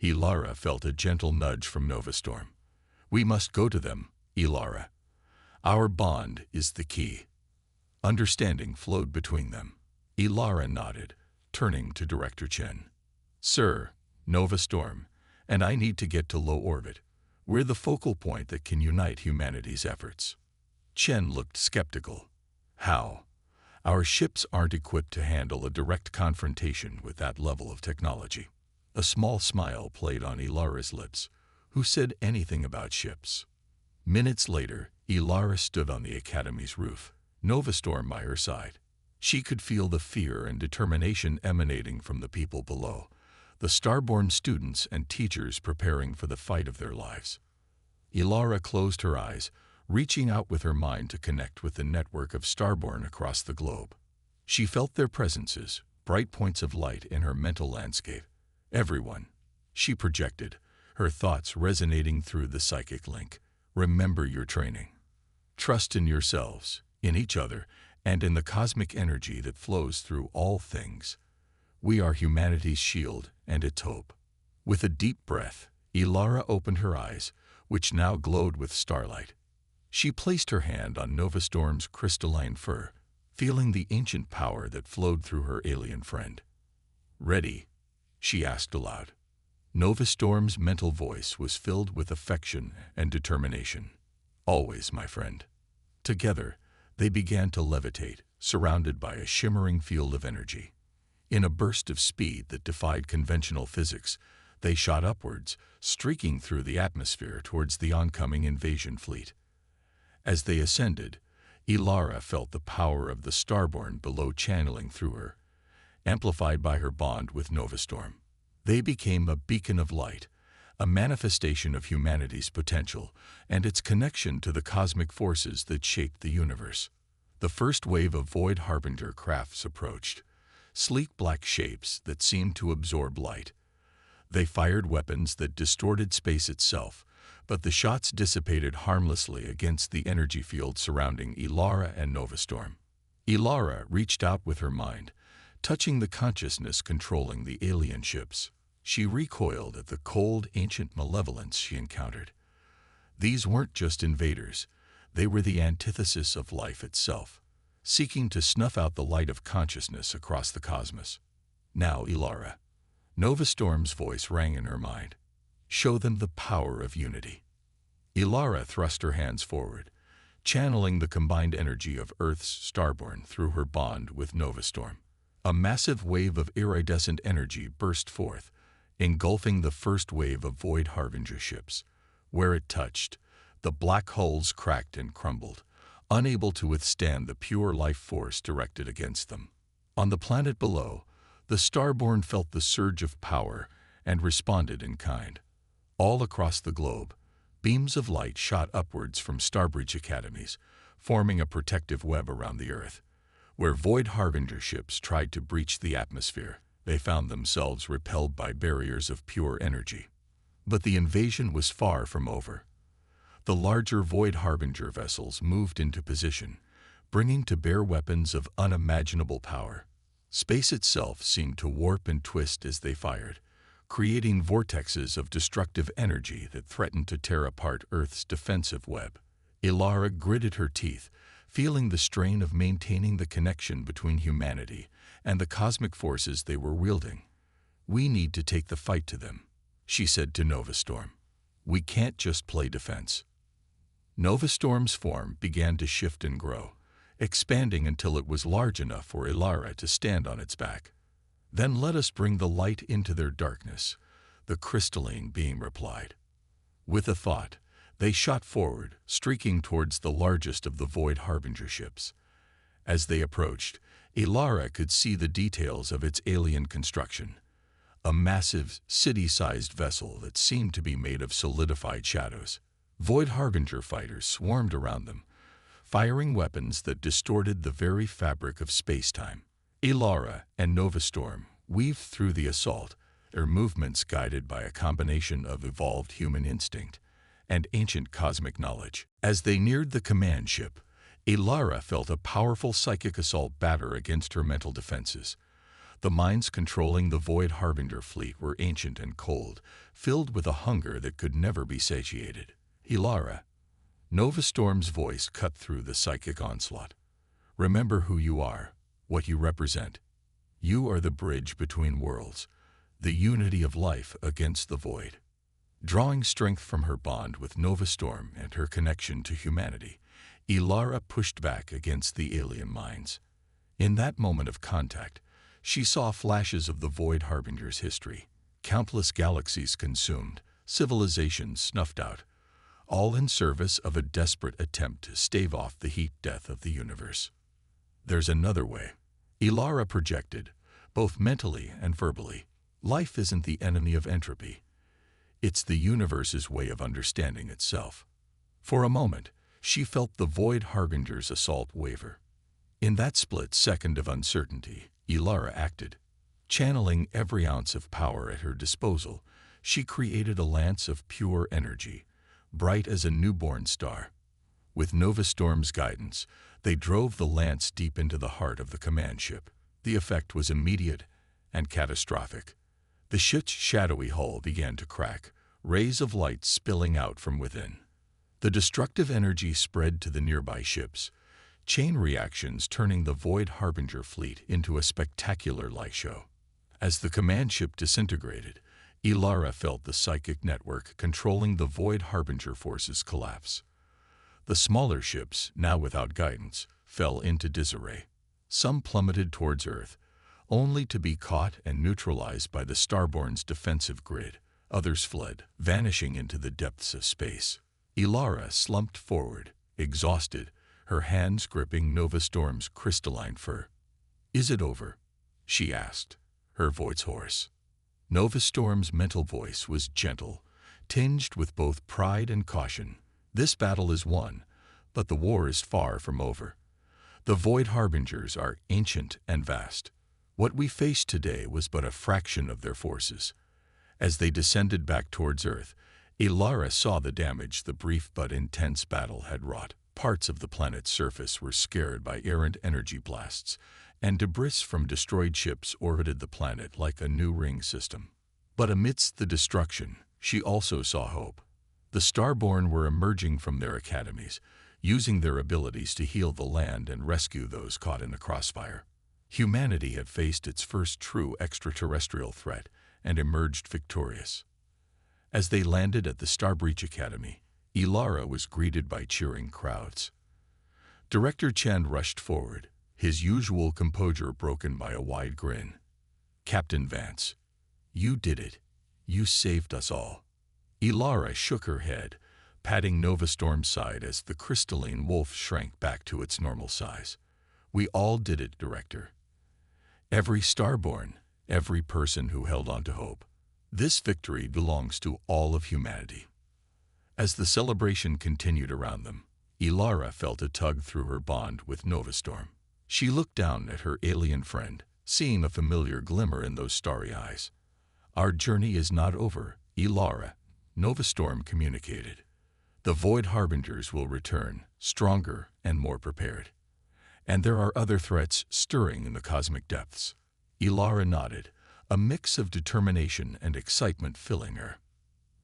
Ilara felt a gentle nudge from Novastorm. We must go to them, Ilara. Our bond is the key. Understanding flowed between them. Ilara nodded, turning to Director Chen. Sir, Novastorm, and I need to get to low orbit. We're the focal point that can unite humanity's efforts. Chen looked skeptical. How? Our ships aren't equipped to handle a direct confrontation with that level of technology. A small smile played on Ilara's lips. Who said anything about ships? Minutes later, Ilara stood on the Academy's roof, Novastorm by her side. She could feel the fear and determination emanating from the people below, the Starborn students and teachers preparing for the fight of their lives. Ilara closed her eyes, reaching out with her mind to connect with the network of Starborn across the globe. She felt their presences, bright points of light in her mental landscape. Everyone, she projected, her thoughts resonating through the psychic link. Remember your training. Trust in yourselves, in each other, and in the cosmic energy that flows through all things. We are humanity's shield and its hope. With a deep breath, Ilara opened her eyes, which now glowed with starlight. She placed her hand on Novastorm's crystalline fur, feeling the ancient power that flowed through her alien friend. Ready? She asked aloud. Novastorm's mental voice was filled with affection and determination. Always, my friend. Together, they began to levitate, surrounded by a shimmering field of energy. In a burst of speed that defied conventional physics, they shot upwards, streaking through the atmosphere towards the oncoming invasion fleet. As they ascended, Ilara felt the power of the Starborn below channeling through her, amplified by her bond with Novastorm. They became a beacon of light, a manifestation of humanity's potential and its connection to the cosmic forces that shaped the universe. The first wave of Void Harbinger crafts approached, sleek black shapes that seemed to absorb light. They fired weapons that distorted space itself, but the shots dissipated harmlessly against the energy field surrounding Ilara and Novastorm. Ilara reached out with her mind, touching the consciousness controlling the alien ships. She recoiled at the cold, ancient malevolence she encountered. These weren't just invaders. They were the antithesis of life itself, seeking to snuff out the light of consciousness across the cosmos. Now, Ilara. Novastorm's voice rang in her mind. Show them the power of unity. Ilara thrust her hands forward, channeling the combined energy of Earth's Starborn through her bond with Novastorm. A massive wave of iridescent energy burst forth, engulfing the first wave of Void Harbinger ships. Where it touched, the black hulls cracked and crumbled, unable to withstand the pure life force directed against them. On the planet below, the Starborn felt the surge of power and responded in kind. All across the globe, beams of light shot upwards from Starbreach academies, forming a protective web around the Earth. Where Void Harbinger ships tried to breach the atmosphere, they found themselves repelled by barriers of pure energy. But the invasion was far from over. The larger Void Harbinger vessels moved into position, bringing to bear weapons of unimaginable power. Space itself seemed to warp and twist as they fired, creating vortexes of destructive energy that threatened to tear apart Earth's defensive web. Ilara gritted her teeth, feeling the strain of maintaining the connection between humanity and the cosmic forces they were wielding. "We need to take the fight to them," she said to Novastorm. "We can't just play defense." Novastorm's form began to shift and grow, expanding until it was large enough for Ilara to stand on its back. "Then let us bring the light into their darkness," the crystalline being replied. With a thought, they shot forward, streaking towards the largest of the Void Harbinger ships. As they approached, Ilara could see the details of its alien construction. A massive, city-sized vessel that seemed to be made of solidified shadows. Void Harbinger fighters swarmed around them, firing weapons that distorted the very fabric of space-time. Ilara and Novastorm weaved through the assault, their movements guided by a combination of evolved human instinct and ancient cosmic knowledge. As they neared the command ship, Ilara felt a powerful psychic assault batter against her mental defenses. The minds controlling the Void Harbinger fleet were ancient and cold, filled with a hunger that could never be satiated. "Ilara," Novastorm's voice cut through the psychic onslaught. "Remember who you are, what you represent. You are the bridge between worlds, the unity of life against the void." Drawing strength from her bond with Novastorm and her connection to humanity, Ilara pushed back against the alien minds. In that moment of contact, she saw flashes of the Void Harbinger's history. Countless galaxies consumed, civilizations snuffed out, all in service of a desperate attempt to stave off the heat death of the universe. "There's another way," Ilara projected, both mentally and verbally. "Life isn't the enemy of entropy. It's the universe's way of understanding itself." For a moment, she felt the Void Harbinger's assault waver. In that split second of uncertainty, Ilara acted. Channeling every ounce of power at her disposal, she created a lance of pure energy, bright as a newborn star. With Novastorm's guidance, they drove the lance deep into the heart of the command ship. The effect was immediate and catastrophic. The ship's shadowy hull began to crack, rays of light spilling out from within. The destructive energy spread to the nearby ships, chain reactions turning the Void Harbinger fleet into a spectacular light show. As the command ship disintegrated, Ilara felt the psychic network controlling the Void Harbinger forces collapse. The smaller ships, now without guidance, fell into disarray. Some plummeted towards Earth, only to be caught and neutralized by the Starborn's defensive grid. Others fled, vanishing into the depths of space. Ilara slumped forward, exhausted, her hands gripping Novastorm's crystalline fur. "Is it over?" she asked, her voice hoarse. Novastorm's mental voice was gentle, tinged with both pride and caution. "This battle is won, but the war is far from over. The Void Harbingers are ancient and vast. What we faced today was but a fraction of their forces." As they descended back towards Earth, Ilara saw the damage the brief but intense battle had wrought. Parts of the planet's surface were scarred by errant energy blasts, and debris from destroyed ships orbited the planet like a new ring system. But amidst the destruction, she also saw hope. The Starborn were emerging from their academies, using their abilities to heal the land and rescue those caught in the crossfire. Humanity had faced its first true extraterrestrial threat and emerged victorious. As they landed at the Starbreach Academy, Ilara was greeted by cheering crowds. Director Chen rushed forward, his usual composure broken by a wide grin. "Captain Vance, you did it. You saved us all." Ilara shook her head, patting Nova Storm's side as the crystalline wolf shrank back to its normal size. "We all did it, Director. Every starborn, every person who held on to hope. This victory belongs to all of humanity." As the celebration continued around them, Ilara felt a tug through her bond with Nova Storm. She looked down at her alien friend, seeing a familiar glimmer in those starry eyes. "Our journey is not over, Ilara," Nova Storm communicated. "The Void Harbingers will return, stronger and more prepared. And there are other threats stirring in the cosmic depths." Ilara nodded, a mix of determination and excitement filling her.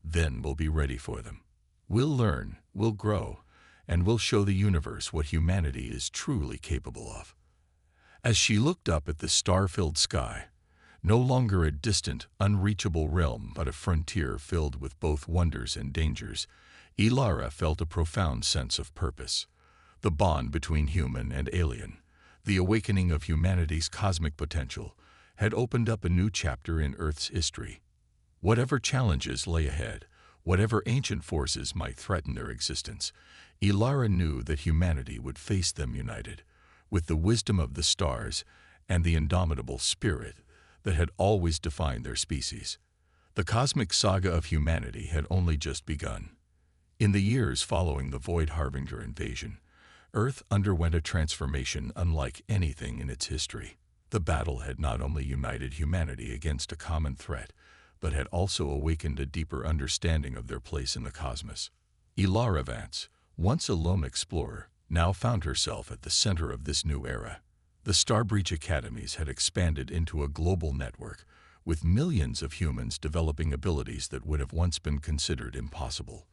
"Then we'll be ready for them. We'll learn, we'll grow, and we'll show the universe what humanity is truly capable of." As she looked up at the star-filled sky, no longer a distant, unreachable realm but a frontier filled with both wonders and dangers, Ilara felt a profound sense of purpose. The bond between human and alien, the awakening of humanity's cosmic potential, had opened up a new chapter in Earth's history. Whatever challenges lay ahead, whatever ancient forces might threaten their existence, Ilara knew that humanity would face them united, with the wisdom of the stars and the indomitable spirit that had always defined their species. The cosmic saga of humanity had only just begun. In the years following the Void Harbinger invasion, Earth underwent a transformation unlike anything in its history. The battle had not only united humanity against a common threat, but had also awakened a deeper understanding of their place in the cosmos. Ilara Vance, once a lone explorer, now found herself at the center of this new era. The Starbreach Academies had expanded into a global network, with millions of humans developing abilities that would have once been considered impossible.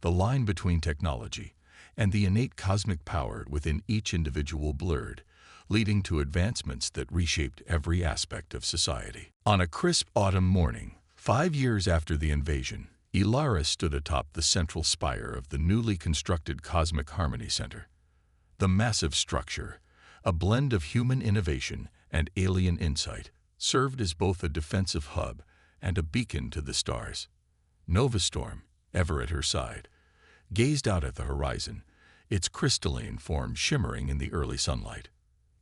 The line between technology and the innate cosmic power within each individual blurred, leading to advancements that reshaped every aspect of society. On a crisp autumn morning, 5 years after the invasion, Ilara stood atop the central spire of the newly constructed Cosmic Harmony Center. The massive structure, a blend of human innovation and alien insight, served as both a defensive hub and a beacon to the stars. Nova Storm, ever at her side, gazed out at the horizon, its crystalline form shimmering in the early sunlight.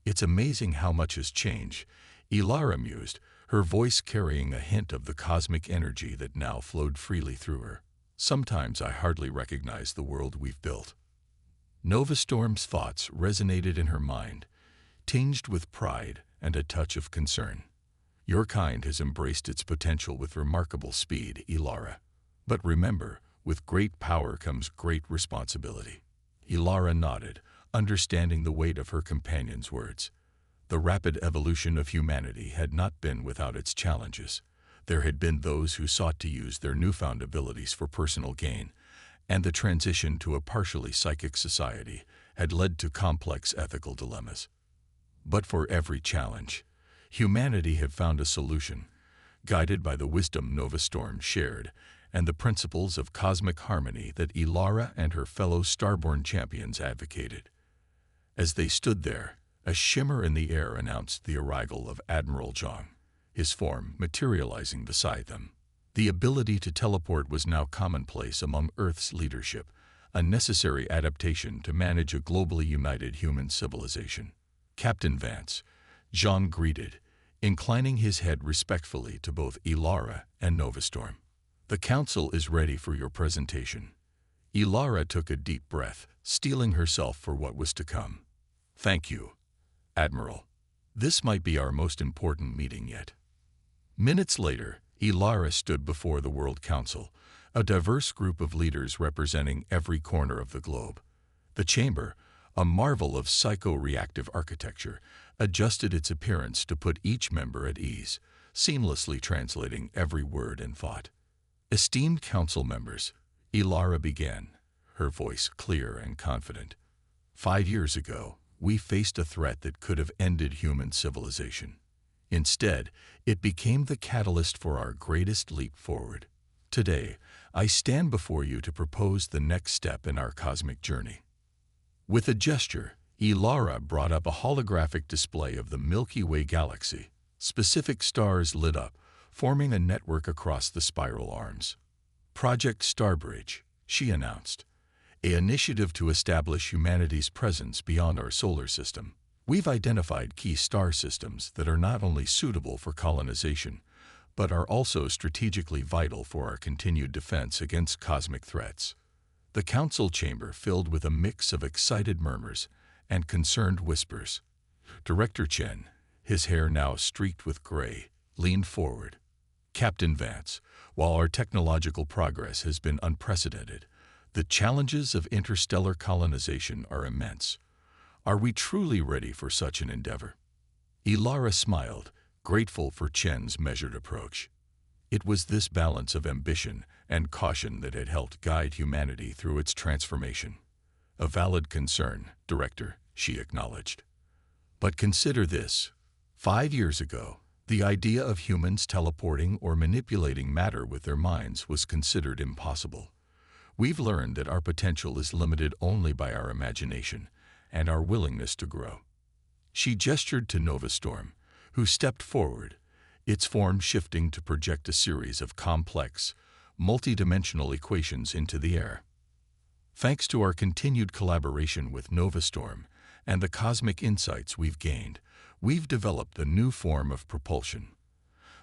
"It's amazing how much has changed," Ilara mused, her voice carrying a hint of the cosmic energy that now flowed freely through her. "Sometimes I hardly recognize the world we've built." Nova Storm's thoughts resonated in her mind, tinged with pride and a touch of concern. "Your kind has embraced its potential with remarkable speed, Ilara. But remember, with great power comes great responsibility." Ilara nodded, understanding the weight of her companion's words. The rapid evolution of humanity had not been without its challenges. There had been those who sought to use their newfound abilities for personal gain, and the transition to a partially psychic society had led to complex ethical dilemmas. But for every challenge, humanity had found a solution, guided by the wisdom Nova Storm shared and the principles of cosmic harmony that Ilara and her fellow starborn champions advocated. As they stood there, a shimmer in the air announced the arrival of Admiral Zhang, his form materializing beside them. The ability to teleport was now commonplace among Earth's leadership, a necessary adaptation to manage a globally united human civilization. "Captain Vance," Zhang greeted, inclining his head respectfully to both Ilara and Nova Storm. "The Council is ready for your presentation." Ilara took a deep breath, steeling herself for what was to come. "Thank you, Admiral. This might be our most important meeting yet." Minutes later, Ilara stood before the World Council, a diverse group of leaders representing every corner of the globe. The chamber, a marvel of psycho-reactive architecture, adjusted its appearance to put each member at ease, seamlessly translating every word and thought. "Esteemed council members," Ilara began, her voice clear and confident. 5 years ago, we faced a threat that could have ended human civilization. Instead, it became the catalyst for our greatest leap forward. Today, I stand before you to propose the next step in our cosmic journey. With a gesture, Ilara brought up a holographic display of the Milky Way galaxy. Specific stars lit up, forming a network across the spiral arms. Project Starbridge, she announced, an initiative to establish humanity's presence beyond our solar system. We've identified key star systems that are not only suitable for colonization, but are also strategically vital for our continued defense against cosmic threats. The council chamber filled with a mix of excited murmurs and concerned whispers. Director Chen, his hair now streaked with gray, leaned forward. Captain Vance, while our technological progress has been unprecedented, the challenges of interstellar colonization are immense. Are we truly ready for such an endeavor? Ilara smiled, grateful for Chen's measured approach. It was this balance of ambition and caution that had helped guide humanity through its transformation. A valid concern, Director, she acknowledged. But consider this. 5 years ago, the idea of humans teleporting or manipulating matter with their minds was considered impossible. We've learned that our potential is limited only by our imagination and our willingness to grow. She gestured to Novastorm, who stepped forward, its form shifting to project a series of complex, multidimensional equations into the air. Thanks to our continued collaboration with Novastorm and the cosmic insights we've gained, we've developed a new form of propulsion.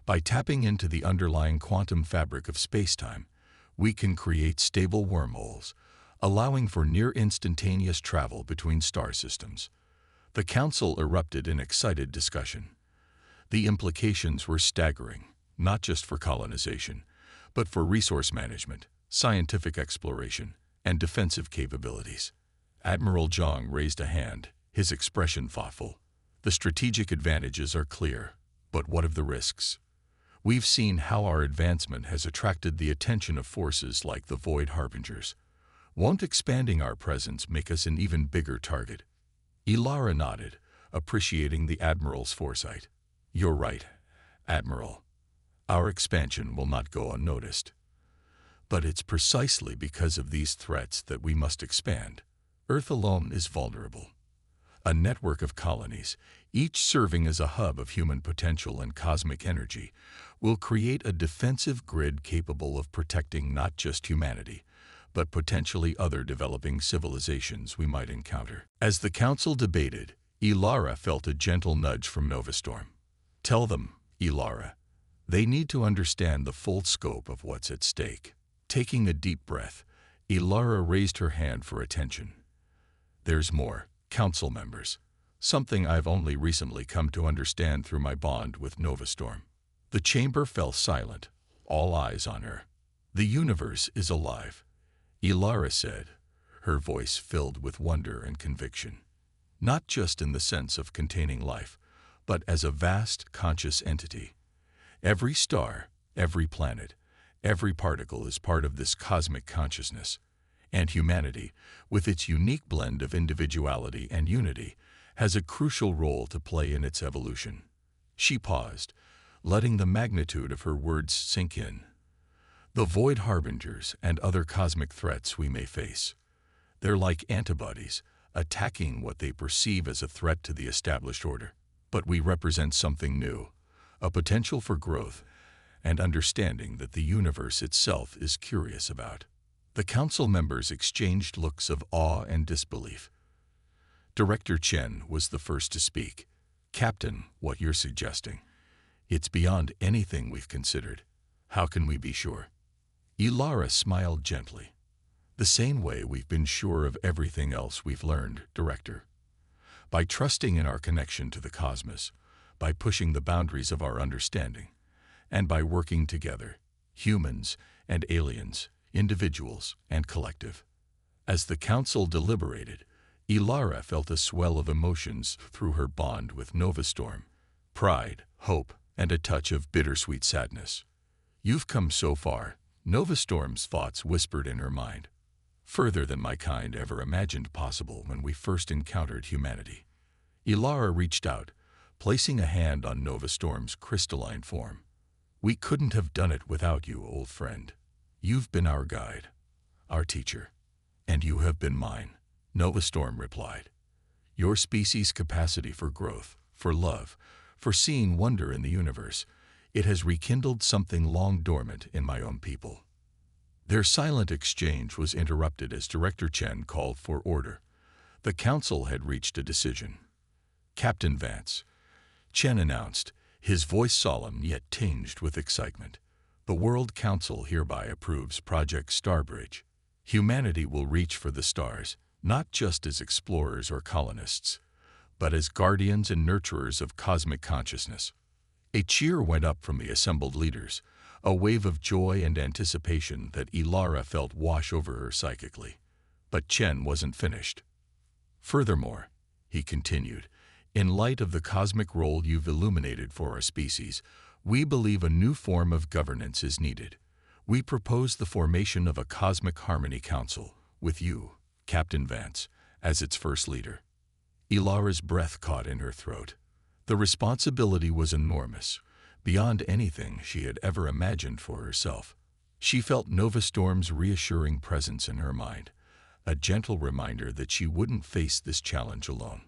By tapping into the underlying quantum fabric of spacetime, we can create stable wormholes, allowing for near-instantaneous travel between star systems. The council erupted in excited discussion. The implications were staggering, not just for colonization, but for resource management, scientific exploration, and defensive capabilities. Admiral Zhang raised a hand, his expression thoughtful. The strategic advantages are clear, but what of the risks? We've seen how our advancement has attracted the attention of forces like the Void Harbingers. Won't expanding our presence make us an even bigger target? Ilara nodded, appreciating the Admiral's foresight. You're right, Admiral. Our expansion will not go unnoticed. But it's precisely because of these threats that we must expand. Earth alone is vulnerable. A network of colonies, each serving as a hub of human potential and cosmic energy, will create a defensive grid capable of protecting not just humanity, but potentially other developing civilizations we might encounter. As the council debated, Ilara felt a gentle nudge from Novastorm. Tell them, Ilara, they need to understand the full scope of what's at stake. Taking a deep breath, Ilara raised her hand for attention. There's more, council members, something I've only recently come to understand through my bond with Novastorm. The chamber fell silent, all eyes on her. The universe is alive, Ilara said, her voice filled with wonder and conviction. Not just in the sense of containing life, but as a vast, conscious entity. Every star, every planet, every particle is part of this cosmic consciousness. And humanity, with its unique blend of individuality and unity, has a crucial role to play in its evolution. She paused, letting the magnitude of her words sink in. The Void Harbingers and other cosmic threats we may face. They're like antibodies, attacking what they perceive as a threat to the established order. But we represent something new, a potential for growth, and understanding that the universe itself is curious about. The council members exchanged looks of awe and disbelief. Director Chen was the first to speak. Captain, what you're suggesting, it's beyond anything we've considered. How can we be sure? Ilara smiled gently. The same way we've been sure of everything else we've learned, Director. By trusting in our connection to the cosmos, by pushing the boundaries of our understanding, and by working together, humans and aliens, individuals and collective. As the council deliberated, Ilara felt a swell of emotions through her bond with Novastorm. Pride, hope, and a touch of bittersweet sadness. You've come so far, Novastorm's thoughts whispered in her mind. Further than my kind ever imagined possible when we first encountered humanity. Ilara reached out, placing a hand on Novastorm's crystalline form. We couldn't have done it without you, old friend. You've been our guide, our teacher, and you have been mine, Nova Storm replied. Your species' capacity for growth, for love, for seeing wonder in the universe, it has rekindled something long dormant in my own people. Their silent exchange was interrupted as Director Chen called for order. The council had reached a decision. Captain Vance, Chen announced, his voice solemn yet tinged with excitement. The World Council hereby approves Project Starbridge. Humanity will reach for the stars, not just as explorers or colonists, but as guardians and nurturers of cosmic consciousness. A cheer went up from the assembled leaders, a wave of joy and anticipation that Ilara felt wash over her psychically. But Chen wasn't finished. Furthermore, he continued, in light of the cosmic role you've illuminated for our species, we believe a new form of governance is needed. We propose the formation of a Cosmic Harmony Council, with you, Captain Vance, as its first leader. Ilara's breath caught in her throat. The responsibility was enormous, beyond anything she had ever imagined for herself. She felt Nova Storm's reassuring presence in her mind, a gentle reminder that she wouldn't face this challenge alone.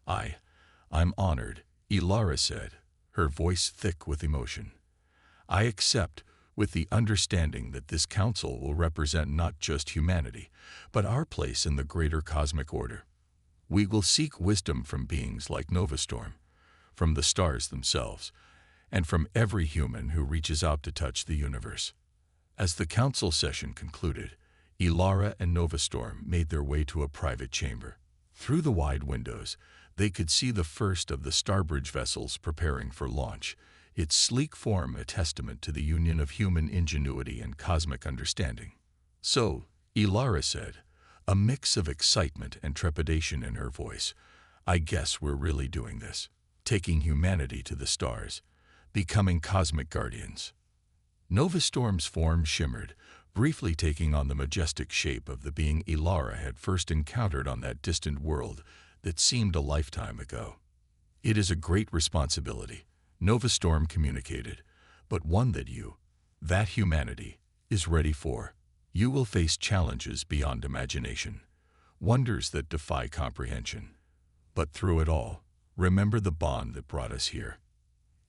I'm honored, Ilara said, her voice thick with emotion. I accept, with the understanding that this council will represent not just humanity, but our place in the greater cosmic order. We will seek wisdom from beings like Nova Storm, from the stars themselves, and from every human who reaches out to touch the universe. As the council session concluded, Ilara and Nova Storm made their way to a private chamber. Through the wide windows, they could see the first of the Starbridge vessels preparing for launch, its sleek form a testament to the union of human ingenuity and cosmic understanding. So, Ilara said, a mix of excitement and trepidation in her voice, I guess we're really doing this, taking humanity to the stars, becoming cosmic guardians. Nova Storm's form shimmered, briefly taking on the majestic shape of the being Ilara had first encountered on that distant world that seemed a lifetime ago. It is a great responsibility, Nova Storm communicated, but one that that humanity, is ready for. You will face challenges beyond imagination, wonders that defy comprehension. But through it all, remember the bond that brought us here.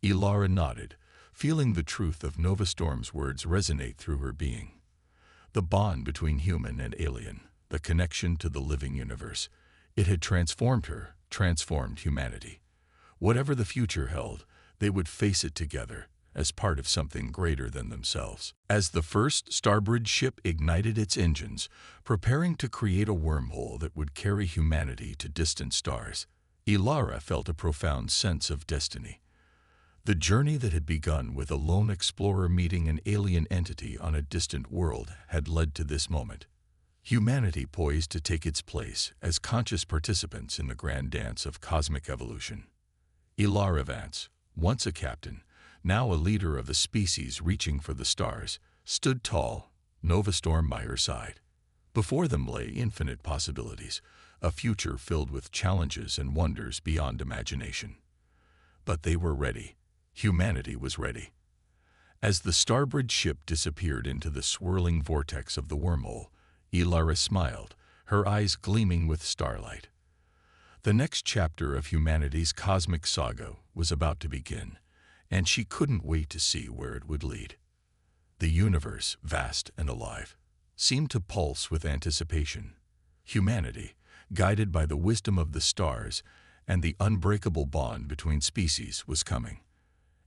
Ilara nodded, feeling the truth of Nova Storm's words resonate through her being. The bond between human and alien, the connection to the living universe, it had transformed her, transformed humanity. Whatever the future held, they would face it together, as part of something greater than themselves. As the first Starbridge ship ignited its engines, preparing to create a wormhole that would carry humanity to distant stars, Ilara felt a profound sense of destiny. The journey that had begun with a lone explorer meeting an alien entity on a distant world had led to this moment. Humanity poised to take its place as conscious participants in the grand dance of cosmic evolution. Ilara Vance, once a captain, now a leader of a species reaching for the stars, stood tall, Nova Storm by her side. Before them lay infinite possibilities, a future filled with challenges and wonders beyond imagination. But they were ready. Humanity was ready. As the Starbridge ship disappeared into the swirling vortex of the wormhole, Ilara smiled, her eyes gleaming with starlight. The next chapter of humanity's cosmic saga was about to begin, and she couldn't wait to see where it would lead. The universe, vast and alive, seemed to pulse with anticipation. Humanity, guided by the wisdom of the stars and the unbreakable bond between species, was coming,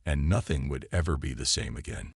and nothing would ever be the same again.